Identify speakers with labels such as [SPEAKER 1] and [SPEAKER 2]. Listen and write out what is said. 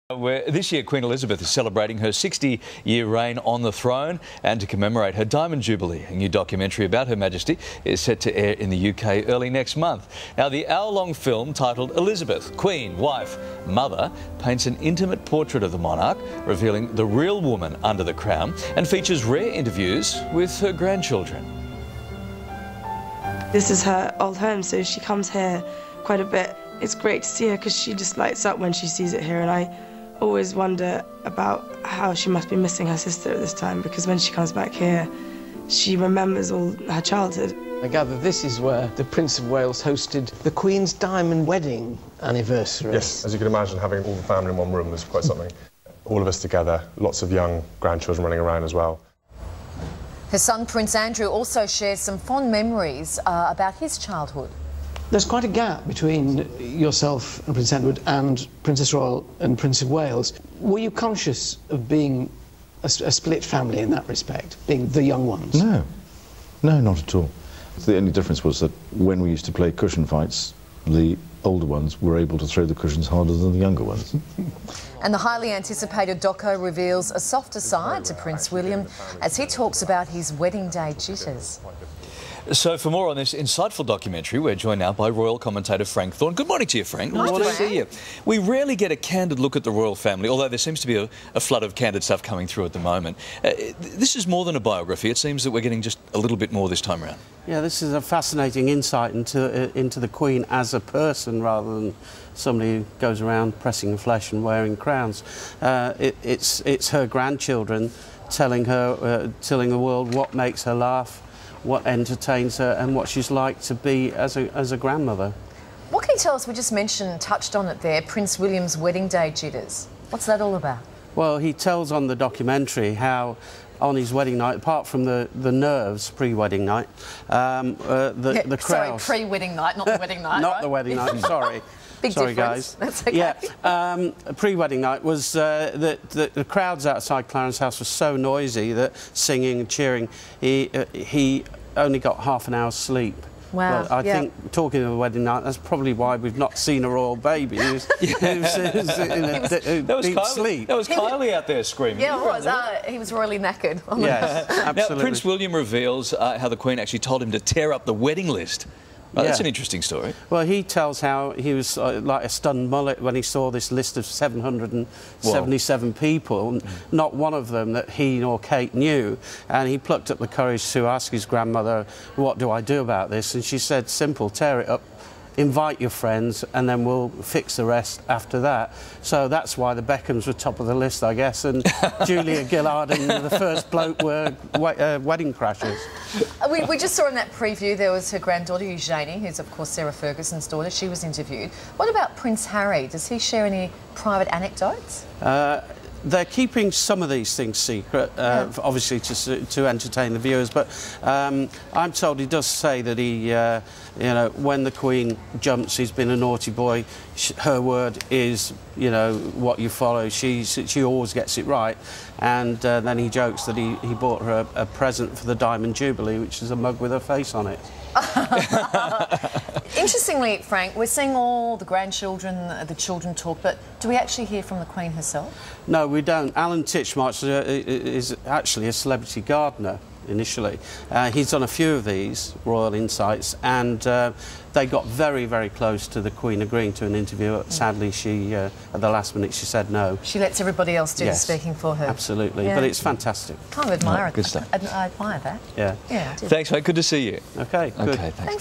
[SPEAKER 1] This year, Queen Elizabeth is celebrating her 60-year reign on the throne, and to commemorate her Diamond Jubilee, a new documentary about Her Majesty is set to air in the UK early next month. Now, the hour-long film titled Elizabeth, Queen, Wife, Mother paints an intimate portrait of the monarch, revealing the real woman under the crown, and features rare interviews with her grandchildren.
[SPEAKER 2] This is her old home, so she comes here quite a bit. It's great to see her because she just lights up when she sees it here, and I always wonder about how she must be missing her sister at this time, because when she comes back here, she remembers all her childhood.
[SPEAKER 3] I gather this is where the Prince of Wales hosted the Queen's diamond wedding anniversary.
[SPEAKER 4] Yes, as you can imagine, having all the family in one room was quite something. All of us together, lots of young grandchildren running around as well.
[SPEAKER 5] Her son, Prince Andrew, also shares some fond memories about his childhood.
[SPEAKER 3] There's quite a gap between yourself and Prince Edward and Princess Royal and Prince of Wales. Were you conscious of being a split family in that respect, being the young ones?
[SPEAKER 6] No, not at all. The only difference was that when we used to play cushion fights, the older ones were able to throw the cushions harder than the younger ones.
[SPEAKER 5] And the highly anticipated doco reveals a softer side to Prince William as he talks about his wedding day jitters.
[SPEAKER 1] So for more on this insightful documentary, we're joined now by royal commentator Frank Thorne. Good morning to you, Frank. Nice to see you. We rarely get a candid look at the royal family, although there seems to be a flood of candid stuff coming through at the moment. This is more than a biography. It seems that we're getting just a little bit more this time around.
[SPEAKER 7] Yeah, this is a fascinating insight into the Queen as a person, rather than somebody who goes around pressing flesh and wearing crowns. It's her grandchildren telling the world what makes her laugh, what entertains her, and what she's like to be as a grandmother.
[SPEAKER 5] What can you tell us? We just touched on it there, Prince William's wedding day jitters. What's that all about?
[SPEAKER 7] Well, he tells on the documentary how on his wedding night, apart from the nerves pre-wedding night, the crowd...
[SPEAKER 5] Sorry, pre-wedding night, not the wedding night,
[SPEAKER 7] Not
[SPEAKER 5] right?
[SPEAKER 7] the wedding night, sorry.
[SPEAKER 5] Big
[SPEAKER 7] Sorry,
[SPEAKER 5] difference.
[SPEAKER 7] guys.
[SPEAKER 5] That's okay.
[SPEAKER 7] Yeah, pre-wedding night was the crowds outside Clarence House were so noisy that singing and cheering, he only got half an hour's sleep.
[SPEAKER 5] Wow.
[SPEAKER 7] Well, I think, talking of the wedding night, that's probably why we've not seen a royal baby who's in a deep sleep.
[SPEAKER 1] That was Kylie out there screaming.
[SPEAKER 5] Yeah, it was. He was royally knackered.
[SPEAKER 7] Yes, absolutely.
[SPEAKER 1] Now, Prince William reveals how the Queen actually told him to tear up the wedding list. Oh, that's an interesting story.
[SPEAKER 7] Well, he tells how he was like a stunned mullet when he saw this list of 777 people, not one of them that he nor Kate knew, and he plucked up the courage to ask his grandmother, what do I do about this? And she said, simple, tear it up, invite your friends, and then we'll fix the rest after that. So that's why the Beckhams were top of the list, I guess, and Julia Gillard and the first bloke were wedding crashers.
[SPEAKER 5] We just saw in that preview there was her granddaughter Eugenie, who's of course Sarah Ferguson's daughter. She was interviewed. What about Prince Harry? Does he share any private anecdotes?
[SPEAKER 7] They're keeping some of these things secret, obviously to entertain the viewers, but I'm told he does say that he, you know, when the Queen jumps, he's been a naughty boy. Her word is, you know, what you follow. She always gets it right, and then he jokes that he bought her a present for the Diamond Jubilee, which is a mug with her face on it.
[SPEAKER 5] Interestingly, Frank, we're seeing all the grandchildren, the children talk, but do we actually hear from the Queen herself? No,
[SPEAKER 7] we don't. Alan Titchmarsh is actually a celebrity gardener initially. He's done a few of these royal insights, and they got very, very close to the Queen agreeing to an interview. Sadly, she, at the last minute, she said no. She
[SPEAKER 5] lets everybody else do the speaking for her.
[SPEAKER 7] Absolutely, but it's fantastic.
[SPEAKER 5] Kind of admire it.
[SPEAKER 1] Good stuff.
[SPEAKER 5] I admire that.
[SPEAKER 7] Yeah.
[SPEAKER 5] Yeah.
[SPEAKER 1] Thanks, mate. Good to see you.
[SPEAKER 7] Okay, good.
[SPEAKER 1] Okay, thanks.